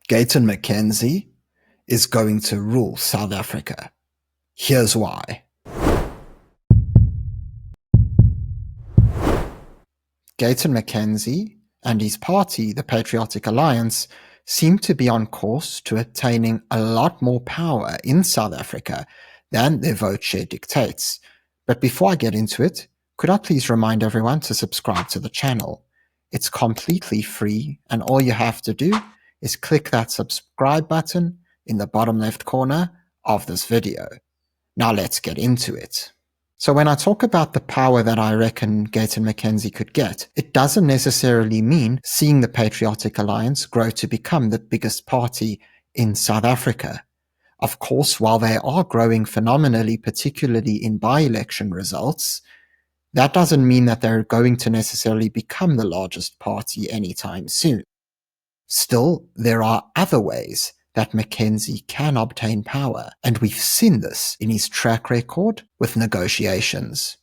Gayton McKenzie is going to rule South Africa. Here's why. Gayton McKenzie and his party, the Patriotic Alliance, seem to be on course to attaining a lot more power in South Africa than their vote share dictates. But before I get into it, could I please remind everyone to subscribe to the channel? It's completely free, and all you have to do is click that subscribe button in the bottom left corner of this video. Now let's get into it. So when I talk about the power that I reckon Gayton McKenzie could get, it doesn't necessarily mean seeing the Patriotic Alliance grow to become the biggest party in South Africa. Of course, while they are growing phenomenally, particularly in by-election results, that doesn't mean that they're going to necessarily become the largest party anytime soon. Still, there are other ways that McKenzie can obtain power, and we've seen this in his track record with negotiations.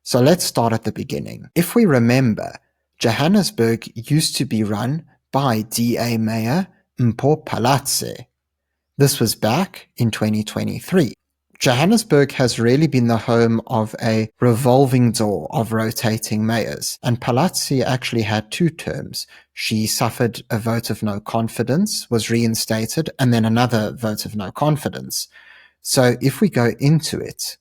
So let's start at the beginning. If we remember, Johannesburg used to be run by DA Mayor Mpho Phalatse. This was back in 2023. Johannesburg has really been the home of a revolving door of rotating mayors, and Phalatse actually had 2 terms. She suffered a vote of no confidence, was reinstated, and then another vote of no confidence. So if we go into it,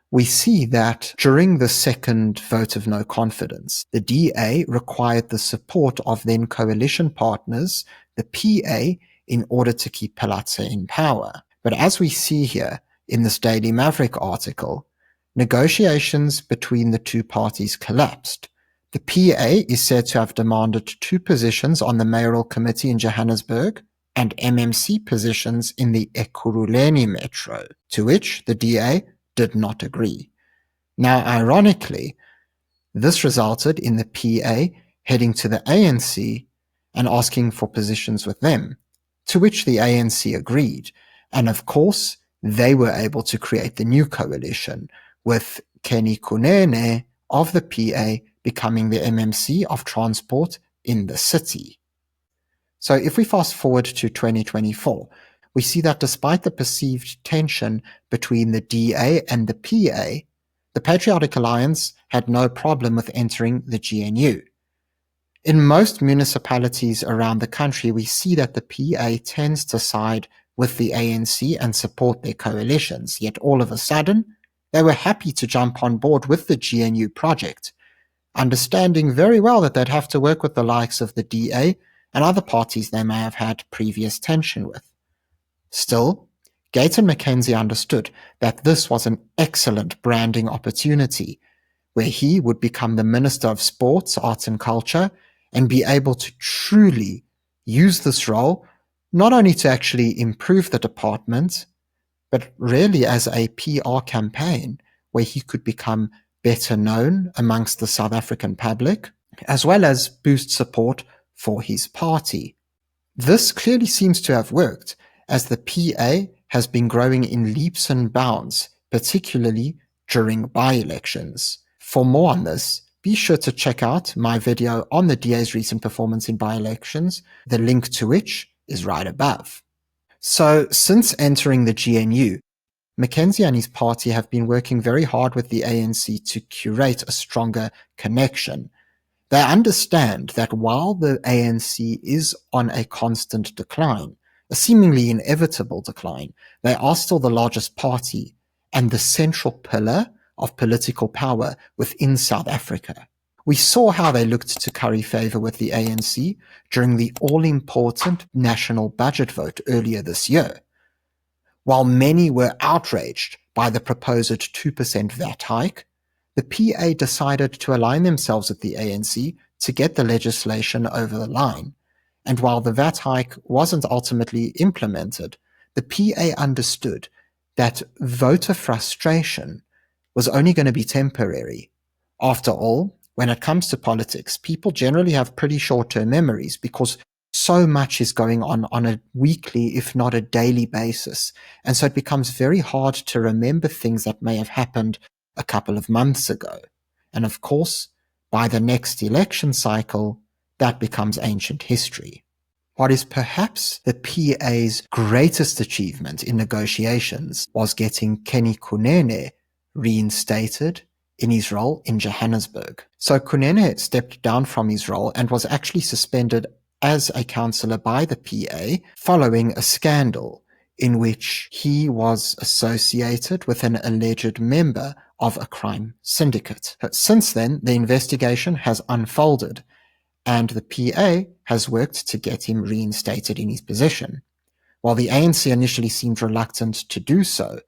we see that during the second vote of no confidence, the DA required the support of then coalition partners, the PA, in order to keep Phalatse in power. But as we see here, in this Daily Maverick article, negotiations between the 2 parties collapsed. The PA is said to have demanded 2 positions on the mayoral committee in Johannesburg and MMC positions in the Ekurhuleni Metro, to which the DA did not agree. Now, ironically, this resulted in the PA heading to the ANC and asking for positions with them, to which the ANC agreed, and of course, they were able to create the new coalition, with Kenny Kunene of the PA becoming the MMC of transport in the city. So if we fast forward to 2024, we see that despite the perceived tension between the DA and the PA, the Patriotic Alliance had no problem with entering the GNU. In most municipalities around the country, we see that the PA tends to side with the ANC and support their coalitions, yet all of a sudden, they were happy to jump on board with the GNU project, understanding very well that they'd have to work with the likes of the DA and other parties they may have had previous tension with. Still, Gayton McKenzie understood that this was an excellent branding opportunity, where he would become the Minister of Sports, Arts and Culture, and be able to truly use this role not only to actually improve the department, but really as a PR campaign where he could become better known amongst the South African public, as well as boost support for his party. This clearly seems to have worked, as the PA has been growing in leaps and bounds, particularly during by-elections. For more on this, be sure to check out my video on the DA's recent performance in by-elections, the link to which is right above. So since entering the GNU, McKenzie and his party have been working very hard with the ANC to curate a stronger connection. They understand that while the ANC is on a constant decline, a seemingly inevitable decline, they are still the largest party and the central pillar of political power within South Africa. We saw how they looked to curry favor with the ANC during the all-important national budget vote earlier this year. While many were outraged by the proposed 2% VAT hike, the PA decided to align themselves with the ANC to get the legislation over the line. And while the VAT hike wasn't ultimately implemented, the PA understood that voter frustration was only going to be temporary. After all, when it comes to politics, people generally have pretty short-term memories because so much is going on a weekly, if not a daily basis. And so it becomes very hard to remember things that may have happened a couple of months ago. And of course, by the next election cycle, that becomes ancient history. What is perhaps the PA's greatest achievement in negotiations was getting Kenny Kunene reinstated in his role in Johannesburg. So Kunene stepped down from his role and was actually suspended as a councillor by the PA following a scandal in which he was associated with an alleged member of a crime syndicate. Since then, the investigation has unfolded, and the PA has worked to get him reinstated in his position. While the ANC initially seemed reluctant to do so,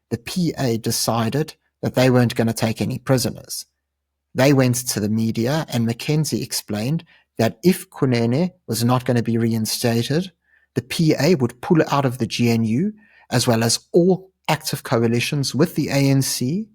the PA decided that they weren't going to take any prisoners. They went to the media, and McKenzie explained that if Kunene was not going to be reinstated, the PA would pull out of the GNU, as well as all active coalitions with the ANC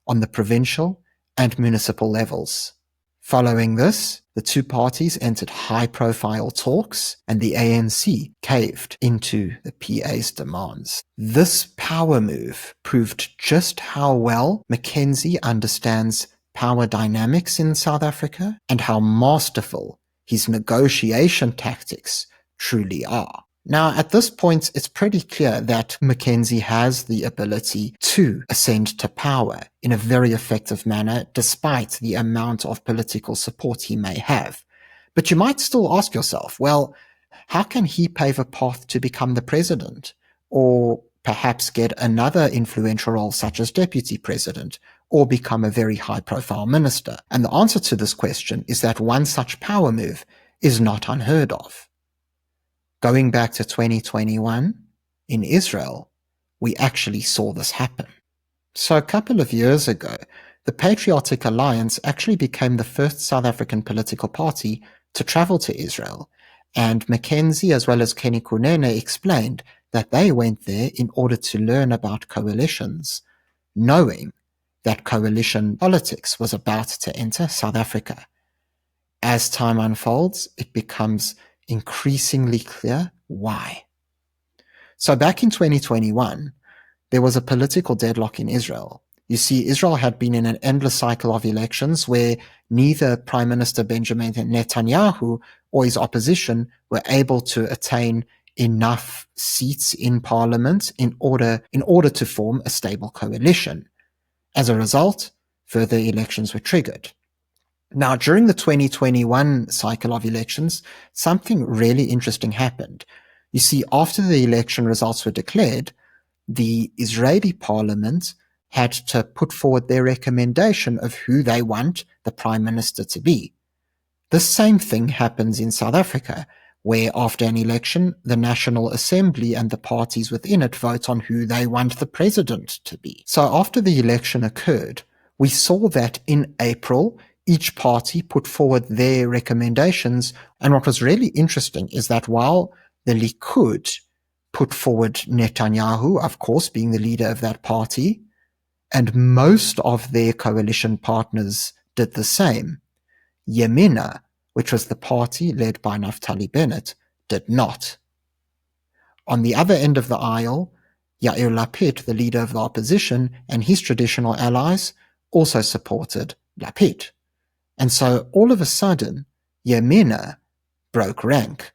on the provincial and municipal levels. Following this, the two parties entered high-profile talks, and the ANC caved into the PA's demands. This power move proved just how well McKenzie understands power dynamics in South Africa and how masterful his negotiation tactics truly are. Now, at this point, it's pretty clear that McKenzie has the ability to ascend to power in a very effective manner, despite the amount of political support he may have. But you might still ask yourself, well, how can he pave a path to become the president? Or perhaps get another influential role such as deputy president, or become a very high-profile minister? And the answer to this question is that one such power move is not unheard of. Going back to 2021, in Israel, we actually saw this happen. So a couple of years ago, the Patriotic Alliance actually became the first South African political party to travel to Israel, and McKenzie as well as Kenny Kunene explained that they went there in order to learn about coalitions, knowing that coalition politics was about to enter South Africa. As time unfolds, it becomes increasingly clear why. So back in 2021, there was a political deadlock in Israel. You see, Israel had been in an endless cycle of elections where neither Prime Minister Benjamin Netanyahu or his opposition were able to attain enough seats in parliament in order to form a stable coalition. As a result, further elections were triggered. Now, during the 2021 cycle of elections, something really interesting happened. You see, after the election results were declared, the Israeli parliament had to put forward their recommendation of who they want the prime minister to be. The same thing happens in South Africa, where after an election, the National Assembly and the parties within it vote on who they want the president to be. So after the election occurred, we saw that in April, each party put forward their recommendations. And what was really interesting is that while the Likud put forward Netanyahu, of course, being the leader of that party, and most of their coalition partners did the same, Yamina, which was the party led by Naftali Bennett, did not. On the other end of the aisle, Yair Lapid, the leader of the opposition, and his traditional allies also supported Lapid. And so all of a sudden, Yamina broke rank.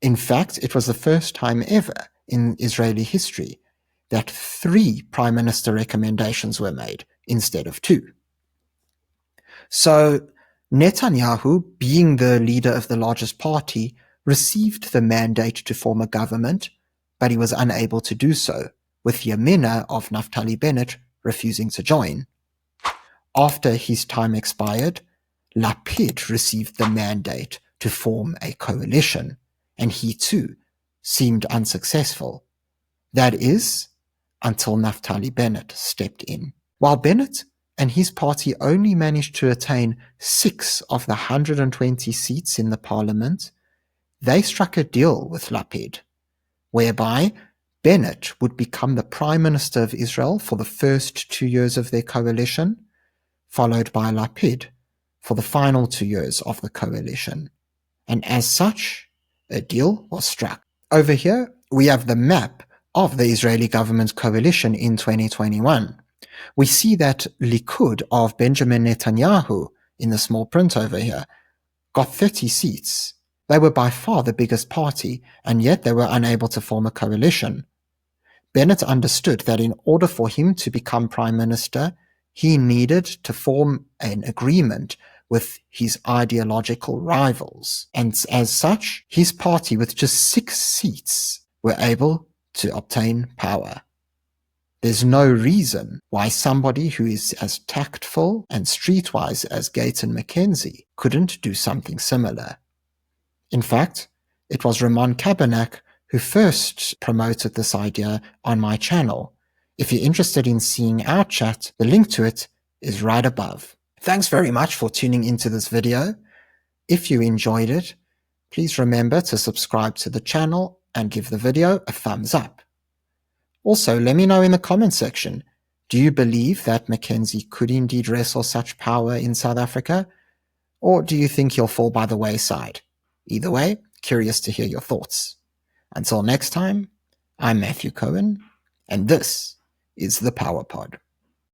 In fact, it was the first time ever in Israeli history that 3 prime minister recommendations were made instead of 2. So Netanyahu, being the leader of the largest party, received the mandate to form a government, but he was unable to do so, with Yamina of Naftali Bennett refusing to join. After his time expired, Lapid received the mandate to form a coalition, and he too seemed unsuccessful. That is, until Naftali Bennett stepped in. While Bennett and his party only managed to attain 6 of the 120 seats in the parliament, they struck a deal with Lapid, whereby Bennett would become the Prime Minister of Israel for the first 2 years of their coalition, followed by Lapid for the final 2 years of the coalition. And as such, a deal was struck. Over here, we have the map of the Israeli government coalition in 2021. We see that Likud of Benjamin Netanyahu, in the small print over here, got 30 seats, They were by far the biggest party, and yet they were unable to form a coalition. Bennett understood that in order for him to become Prime Minister, he needed to form an agreement with his ideological rivals, and as such, his party, with just 6 seats, were able to obtain power. There's no reason why somebody who is as tactful and streetwise as Gayton McKenzie couldn't do something similar. In fact, it was Ramon Cabernac who first promoted this idea on my channel. If you're interested in seeing our chat, the link to it is right above. Thanks very much for tuning into this video. If you enjoyed it, please remember to subscribe to the channel and give the video a thumbs up. Also, let me know in the comment section, do you believe that Mackenzie could indeed wrestle such power in South Africa? Or do you think he'll fall by the wayside? Either way, curious to hear your thoughts. Until next time, I'm Matthew Cohen, and this is the Power Pod.